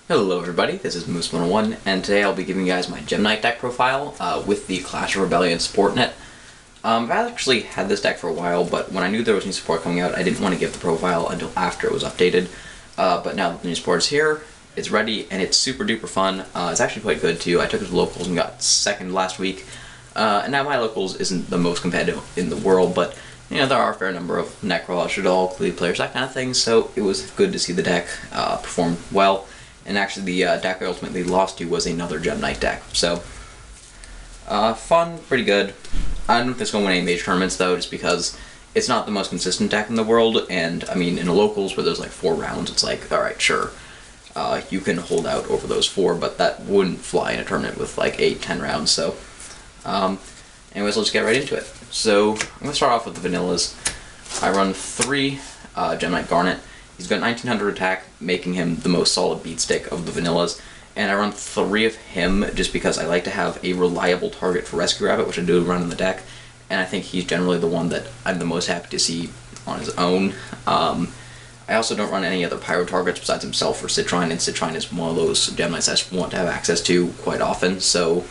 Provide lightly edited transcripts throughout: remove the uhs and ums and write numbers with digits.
Hello everybody, this is Moose101, and today I'll be giving you guys my Gem-Knight deck profile with the Clash of Rebellion support in it. I've actually had this deck for a while, but when I knew there was new support coming out, I didn't want to give the profile until after it was updated. But now that the new support is here, it's ready, and it's super duper fun. It's actually quite good too. I took it to locals and got second last week. And now my locals isn't the most competitive in the world, but you know, there are a fair number of Necrological, Cleave players, that kind of thing, so it was good to see the deck perform well. And actually the deck I ultimately lost to was another Gem-Knight deck. So, fun, pretty good. I don't know if it's going to win any major tournaments though, just because it's not the most consistent deck in the world, and I mean, in a locals where there's like 4 rounds, it's like, alright, sure, you can hold out over those 4, but that wouldn't fly in a tournament with like 8-10 rounds, so. Anyways, let's get right into it. So, I'm going to start off with the vanillas. I run 3 Gem-Knight Garnet. He's got 1900 attack, making him the most solid beat stick of the vanillas, and I run 3 of him just because I like to have a reliable target for Rescue Rabbit, which I do run in the deck, and I think he's generally the one that I'm the most happy to see on his own. I also don't run any other Pyro targets besides himself or Citrine, and Citrine is one of those Gem-Knights I just want to have access to quite often, so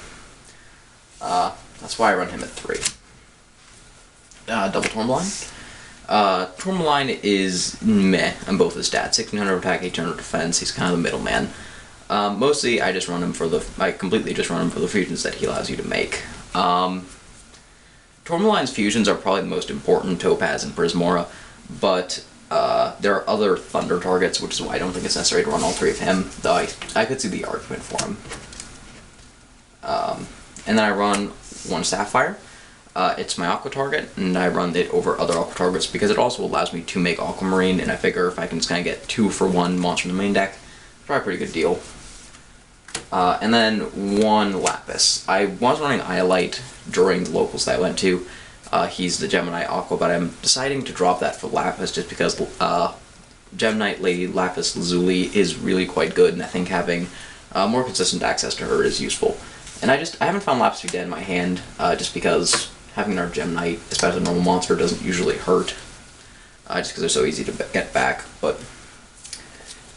that's why I run him at 3. Double Tourmaline. Tourmaline is meh on both his stats, 1600 attack, 1800 defense. He's kind of the middleman. Mostly, I completely just run him for the fusions that he allows you to make. Tourmaline's fusions are probably the most important, Topaz and Prismora, but there are other Thunder targets, which is why I don't think it's necessary to run all 3 of him, though I could see the argument for him. And then I run 1 Sapphire. It's my Aqua target, and I run it over other Aqua targets because it also allows me to make Aquamarine, and I figure if I can just kind of get 2 for 1 monster in the main deck, it's probably a pretty good deal. And then 1 Lapis. I was running Iolite during the locals that I went to. He's the Gemini Aqua, but I'm deciding to drop that for Lapis just because Gem-Knight Lady Lapis Lazuli is really quite good, and I think having more consistent access to her is useful. And I haven't found Lapis to be dead in my hand, just because having our Gem-Knight, especially a normal monster, doesn't usually hurt, just because they're so easy to get back, but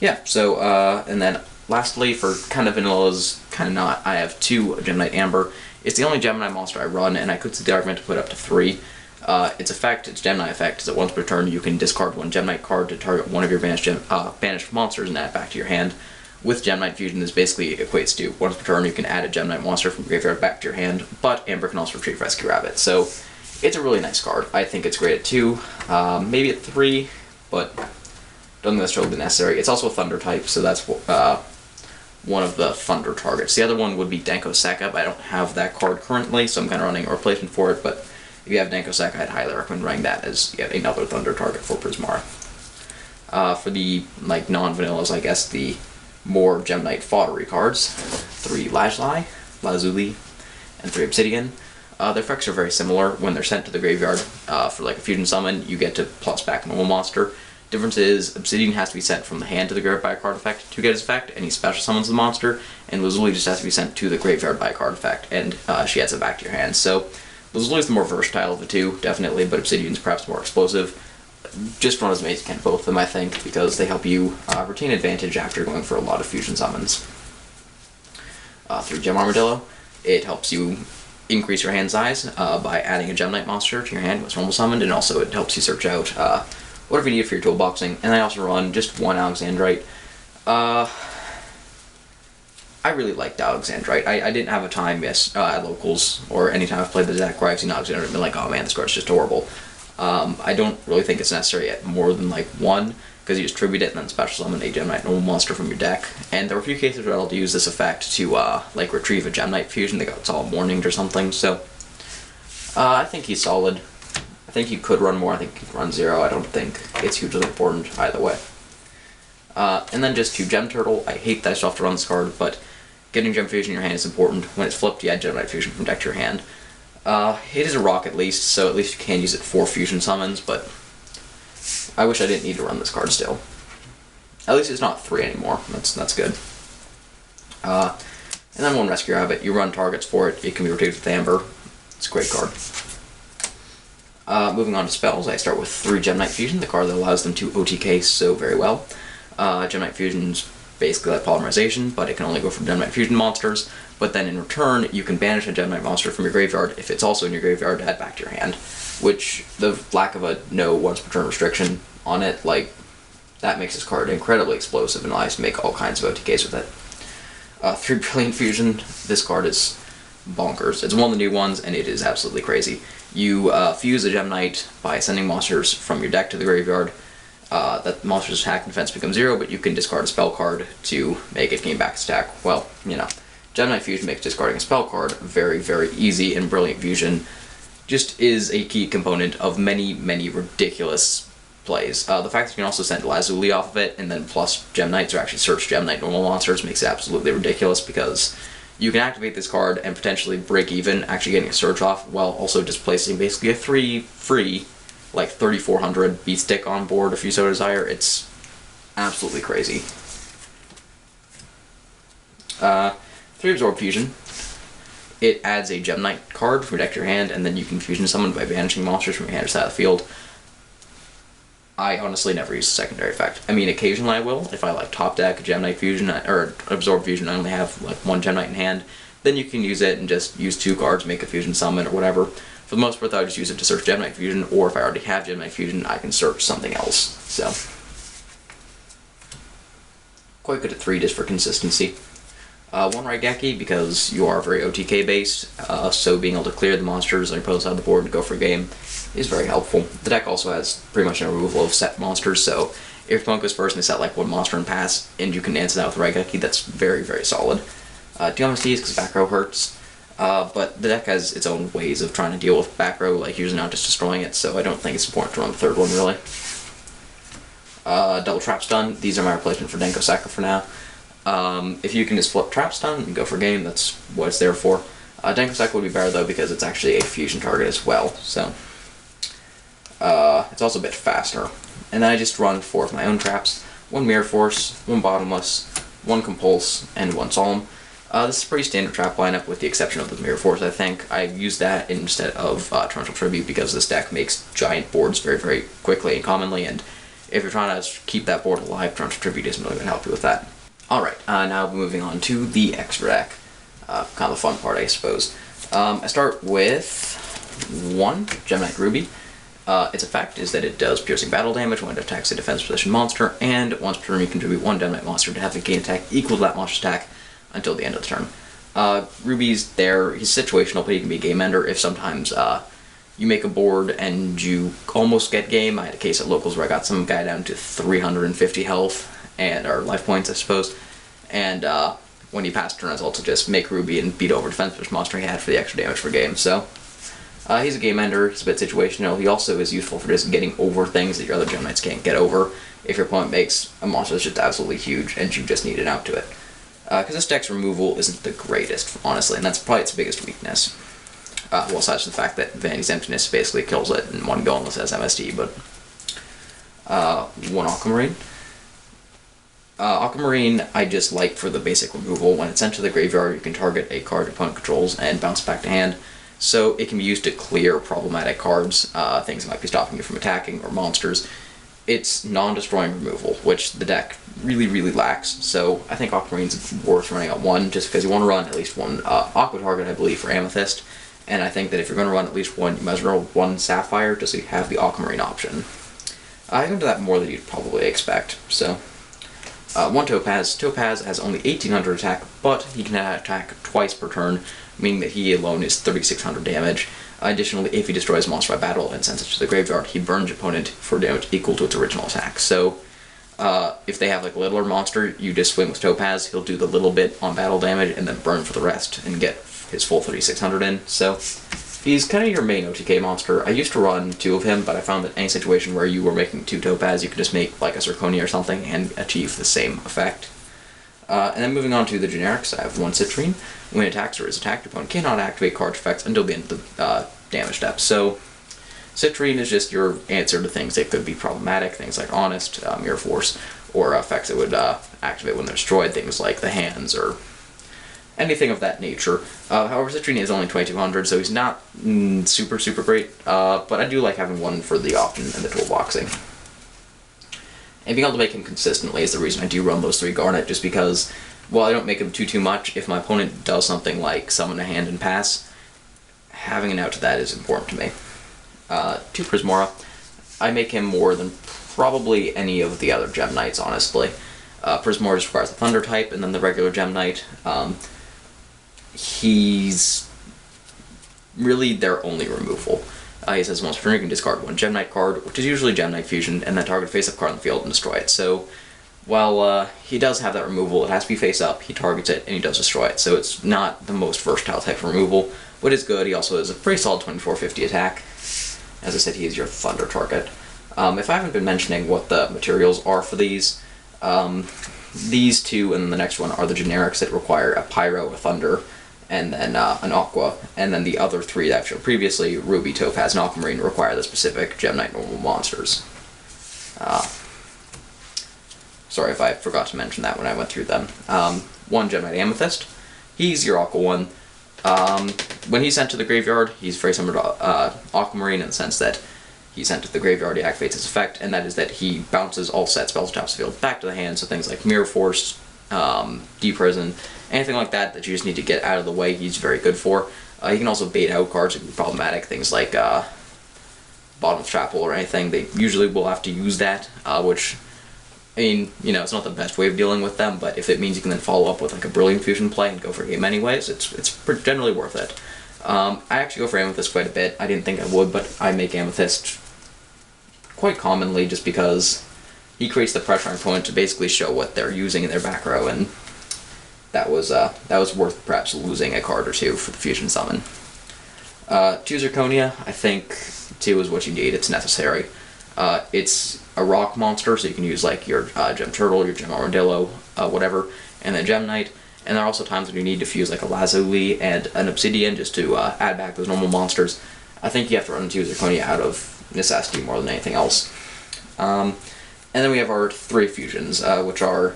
yeah, so, and then lastly, for kind of vanillas, kind of not, I have 2 Gem-Knight Amber. It's the only Gemini monster I run, and I could see the argument to put up to 3. Its Gemini effect is that once per turn you can discard 1 Gem-Knight card to target one of your banished monsters and add it back to your hand. With Gem-Knight Fusion, this basically equates to once per turn you can add a Gem-Knight monster from graveyard back to your hand, but Amber can also retrieve Rescue Rabbit, so it's a really nice card. I think it's great at 2, maybe at 3, but don't think that's totally necessary. It's also a Thunder type, so that's one of the Thunder targets. The other one would be Danko Seka, but I don't have that card currently, so I'm kind of running a replacement for it, but if you have Danko Seka, I'd highly recommend running that as yet another Thunder target for Prismara. For the non-vanillas, I guess, the more Gem-Knight foddery cards, 3 Lazuli, and 3 Obsidian. Their effects are very similar. When they're sent to the graveyard for like a fusion summon, you get to plus back normal monster. Difference is, Obsidian has to be sent from the hand to the graveyard by a card effect to get its effect, and he special summons the monster, and Lazuli just has to be sent to the graveyard by a card effect, and she adds it back to your hand. So, Lazuli's the more versatile of the 2, definitely, but Obsidian's perhaps more explosive. Just run as many as you can, both of them, I think, because they help you retain advantage after going for a lot of fusion summons. Through Gem-Armadillo, it helps you increase your hand size by adding a Gem-Knight monster to your hand when it's normal summoned, and also it helps you search out whatever you need for your toolboxing. And I also run just 1 Alexandrite. I really liked Alexandrite. I didn't have a time, at locals, or any time I've played the deck where I've seen Alexandrite and been like, oh man, this card's just horrible. I don't really think it's necessary at more than like 1, because you just tribute it and then special summon a Gem-Knight normal monster from your deck. And there were a few cases where I'll use this effect to like retrieve a Gem-Knight fusion that got all morninged or something, so I think he's solid. I think you could run more, I think you could run 0, I don't think it's hugely important either way. And then just 2 Gem Turtle. I hate that I still have to run this card, but getting Gem Fusion in your hand is important. When it's flipped, you add Gem-Knight Fusion from deck to your hand. It is a rock at least, so at least you can use it for fusion summons, but I wish I didn't need to run this card still. At least it's not 3 anymore, that's good. And then 1 Rescue Rabbit, you run targets for it, it can be rotated with Amber, it's a great card. Moving on to spells, I start with 3 Gem-Knight Fusion, the card that allows them to OTK so very well. Gem-Knight Fusion's basically like polymerization, but it can only go for Gem-Armadillo fusion monsters. But then in return, you can banish a Gem-Armadillo monster from your graveyard if it's also in your graveyard to add back to your hand. Which, the lack of a no once per turn restriction on it, like, that makes this card incredibly explosive and allows you to make all kinds of OTKs with it. 3 Brilliant Fusion, this card is bonkers. It's one of the new ones, and it is absolutely crazy. You fuse a Gem Knight by sending monsters from your deck to the graveyard. That monster's attack and defense becomes 0, but you can discard a spell card to make it gain back its attack. Well, you know, Gem-Armadillo Fusion makes discarding a spell card very, very easy, and Brilliant Fusion just is a key component of many, many ridiculous plays. The fact that you can also send Lazuli off of it, and then plus Gem Knights, or actually search Gem Knight normal monsters, makes it absolutely ridiculous, because you can activate this card and potentially break even actually getting a search off, while also displacing basically a 3 free, like 3400 beat stick on board if you so desire. It's absolutely crazy. 3 Absorb Fusion. It adds a Gem Knight card from your deck to your hand, and then you can fusion summon by banishing monsters from your hand or side of the field. I honestly never use the secondary effect. I mean, occasionally I will, if I like top deck Gem Knight Fusion, or Absorb Fusion, I only have like 1 Gem Knight in hand, then you can use it and just use 2 cards, make a fusion summon or whatever. For the most part, though, I just use it to search Gem Knight Fusion, or if I already have Gem Knight Fusion, I can search something else. So, quite good at 3 just for consistency. 1 Raigeki, because you are very OTK based, so being able to clear the monsters on your opponent's side of the board and go for a game is very helpful. The deck also has pretty much no removal of set monsters, so if your opponent goes first and they set like 1 monster and pass, and you can answer that with Raigeki, that's very, very solid. 2 Amethyst, because back row hurts, but the deck has its own ways of trying to deal with back row, like usually not just destroying it, so I don't think it's important to run the 3rd one, really. Double Trap Stun, these are my replacement for Denko Sakura for now. If you can just flip Trap Stun and go for game, that's what it's there for. Denko Sakura would be better though, because it's actually a fusion target as well, so it's also a bit faster. And then I just run 4 of my own traps: 1 Mirror Force, 1 Bottomless, 1 Compulse, and 1 Solemn. This is a pretty standard trap lineup with the exception of the Mirror Force, I think. I use that instead of Torrential Tribute because this deck makes giant boards very, very quickly and commonly, and if you're trying to keep that board alive, Torrential Tribute isn't really going to help you with that. Alright, now moving on to the extra deck. Kind of the fun part, I suppose. I start with 1 Gem Knight Ruby. Its effect is that it does piercing battle damage when it attacks a defense position monster, and once per turn you contribute 1 Gem Knight monster to have a gain attack equal to that monster's attack until the end of the turn. Ruby's there, he's situational, but he can be a game ender if sometimes you make a board and you almost get game. I had a case at locals where I got some guy down to 350 health, or life points, I suppose, and when he passed turn, I was also just make Ruby and beat over defense position monster he had for the extra damage for game, so he's a game ender, he's a bit situational. He also is useful for just getting over things that your other Gem Knights can't get over if your opponent makes a monster that's just absolutely huge and you just need an out to it. Because this deck's removal isn't the greatest, honestly, and that's probably its biggest weakness. Well, aside from the fact that Vanity's Emptiness basically kills it in 1 go unless it has MST, but 1 Aquamarine. Aquamarine I just like for the basic removal. When it's sent to the graveyard, you can target a card your opponent controls and bounce back to hand, so it can be used to clear problematic cards, things that might be stopping you from attacking, or monsters. It's non-destroying removal, which the deck really, really lacks, so I think Aquamarine's worth running at 1, just because you want to run at least 1 Aqua target, I believe, for Amethyst, and I think that if you're going to run at least 1, you might as well run 1 Sapphire, just so you have the Aquamarine option. I can do that more than you'd probably expect, so 1 Topaz. Topaz has only 1800 attack, but he can attack twice per turn, meaning that he alone is 3600 damage. Additionally, if he destroys a monster by battle and sends it to the graveyard, he burns your opponent for damage equal to its original attack. So, if they have like a littler monster, you just swing with Topaz, he'll do the little bit on battle damage and then burn for the rest and get his full 3600 in. So, he's kind of your main OTK monster. I used to run 2 of him, but I found that any situation where you were making 2 Topaz, you could just make like a Zirconia or something and achieve the same effect. And then moving on to the generics, I have 1 Citrine. When it attacks or is attacked, your opponent cannot activate card effects until the end of the damage step. So, Citrine is just your answer to things that could be problematic, things like Honest, Mirror Force, or effects that would activate when they're destroyed, things like the hands, or anything of that nature. However, Citrine is only 2200, so he's not super, super great, but I do like having 1 for the option and the toolboxing. And being able to make him consistently is the reason I do run those 3 Garnet, just because, while I don't make him too much, if my opponent does something like summon a hand and pass, having an out to that is important to me. 2 Prismora. I make him more than probably any of the other Gem Knights, honestly. Prismora just requires the Thunder type, and then the regular Gem Knight, he's really their only removal. He says once per turn you can discard 1 Gem Knight card, which is usually Gem Knight Fusion, and then target face-up card on the field and destroy it. So, while he does have that removal, it has to be face-up, he targets it, and he does destroy it. So it's not the most versatile type of removal, but it's good. He also has a pretty solid 2450 attack. As I said, he is your Thunder target. If I haven't been mentioning what the materials are for these 2 and the next one are the generics that require a Pyro, a Thunder, and then an Aqua, and then the other 3 that I've shown previously, Ruby, Topaz, and Aquamarine, require the specific Gem Knight normal monsters. Sorry if I forgot to mention that when I went through them. 1 Gem Knight Amethyst. He's your Aqua one. When he's sent to the graveyard, he's very similar to Aquamarine in the sense that he's sent to the graveyard, he activates his effect, and that is that he bounces all set spells top of the field back to the hand, so things like Mirror Force, Deprison, anything like that that you just need to get out of the way, he's very good for. He can also bait out cards that can be problematic, things like Bottom's Chapel or anything. They usually will have to use that, which, I mean, you know, it's not the best way of dealing with them, but if it means you can then follow up with like a Brilliant Fusion play and go for a game anyways, it's generally worth it. I actually go for Amethyst quite a bit. I didn't think I would, but I make Amethyst quite commonly just because he creates the pressure on your opponent to basically show what they're using in their back row, and that was worth perhaps losing a card or 2 for the Fusion Summon. 2 Zirconia, I think 2 is what you need. It's necessary. It's a rock monster, so you can use like your Gem Turtle, your Gem-Armadillo, whatever, and then Gem Knight. And there are also times when you need to fuse like a Lazuli and an Obsidian just to add back those normal monsters. I think you have to run 2 Zirconia out of necessity more than anything else. And then we have our 3 fusions, which are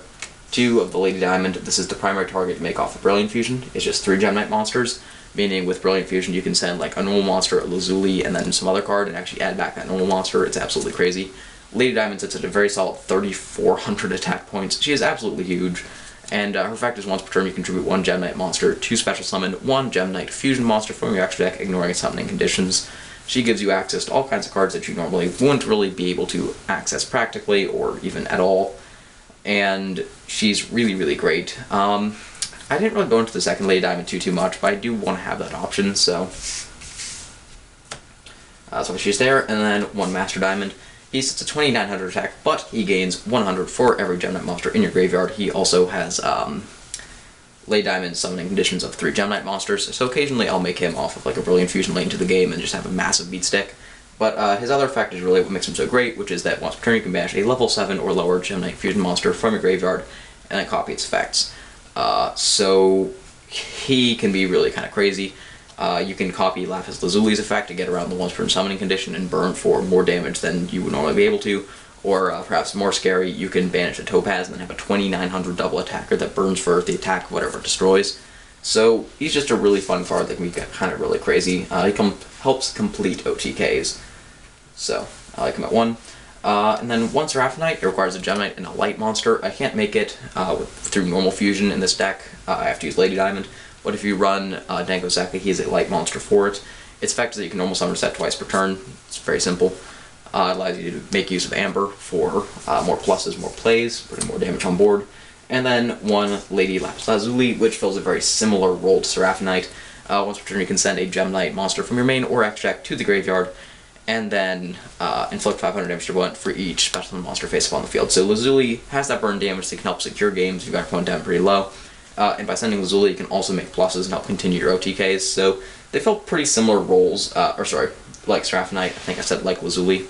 2 of the Lady Diamond. This is the primary target to make off the Brilliant Fusion. It's just 3 Gem Knight monsters, meaning with Brilliant Fusion you can send like a normal monster, a Lazuli, and then some other card and actually add back that normal monster. It's absolutely crazy. Lady Diamond sits at a very solid 3,400 attack points. She is absolutely huge. And her effect is once per turn you contribute 1 Gem Knight monster to special summon 1 Gem Knight Fusion monster from your extra deck, ignoring its summoning conditions. She gives you access to all kinds of cards that you normally wouldn't really be able to access practically or even at all. And she's really, really great. I didn't really go into the second Lady Diamond too much, but I do want to have that option, so she's there. And then 1 Master Diamond. He sits at 2,900 attack, but he gains 100 for every Gem Knight monster in your graveyard. He also has Lady Diamond summoning conditions of 3 Gem Knight monsters, so occasionally I'll make him off of like a Brilliant Fusion late into the game and just have a massive beat stick. But his other effect is really what makes him so great, which is that once per turn you can banish a level 7 or lower Gem Knight Fusion monster from your graveyard and then copy its effects. So he can be really kind of crazy. You can copy Lapis Lazuli's effect to get around the once per turn summoning condition and burn for more damage than you would normally be able to. Or perhaps more scary, you can banish a Topaz and then have a 2,900 double attacker that burns for the attack of whatever it destroys. So he's just a really fun card that can be kind of really crazy. He helps complete OTKs. So I like him at 1. And then 1 Seraphinite, it requires a Gem Knight and a light monster. I can't make it through normal fusion in this deck. I have to use Lady Diamond. But if you run Danko Saki, he is a light monster for it. Its effect is that you can normal summon set twice per turn. It's very simple. It allows you to make use of Amber for more pluses, more plays, putting more damage on board. And then 1 Lady Lapis Lazuli, which fills a very similar role to Seraphinite. Once per turn you can send a Gem Knight monster from your main or extra deck to the graveyard, and then inflict 500 damage to opponent for each special monster face up on the field. So Lazuli has that burn damage that can help secure games. You've got your opponent down pretty low. And by sending Lazuli, you can also make pluses and help continue your OTKs. So they fill pretty similar roles, like Seraphinite. I think I said like Lazuli.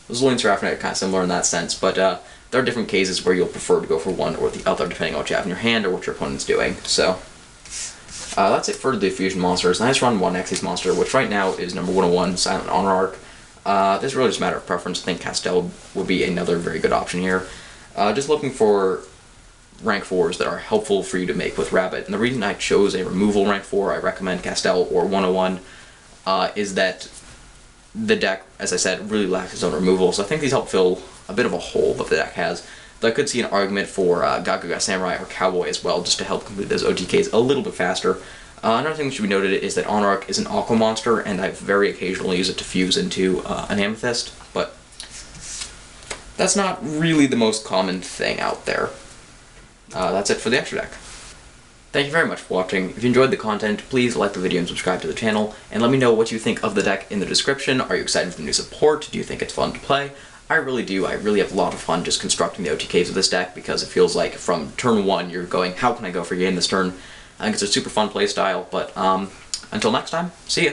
Lazuli and Seraphinite are kind of similar in that sense, but there are different cases where you'll prefer to go for one or the other depending on what you have in your hand or what your opponent's doing. So that's it for the fusion monsters. And I just run 1 Nexus monster, which right now is number 101, Silent Honor Arc. This is really just a matter of preference. I think Castell would be another very good option here. Just looking for rank 4s that are helpful for you to make with Rabbit. And the reason I chose a removal rank 4, I recommend Castell or 101, is that the deck, as I said, really lacks its own removal. So I think these help fill a bit of a hole that the deck has. Though I could see an argument for Gaga Samurai or Cowboy as well, just to help complete those OTKs a little bit faster. Another thing that should be noted is that Onarch is an Aqua monster, and I very occasionally use it to fuse into an Amethyst, but that's not really the most common thing out there. That's it for the extra deck. Thank you very much for watching. If you enjoyed the content, please like the video and subscribe to the channel, and let me know what you think of the deck in the description. Are you excited for the new support? Do you think it's fun to play? I really do. I really have a lot of fun just constructing the OTKs of this deck, because it feels like from turn 1 you're going, how can I go for gain this turn? I think it's a super fun playstyle, but until next time, see ya!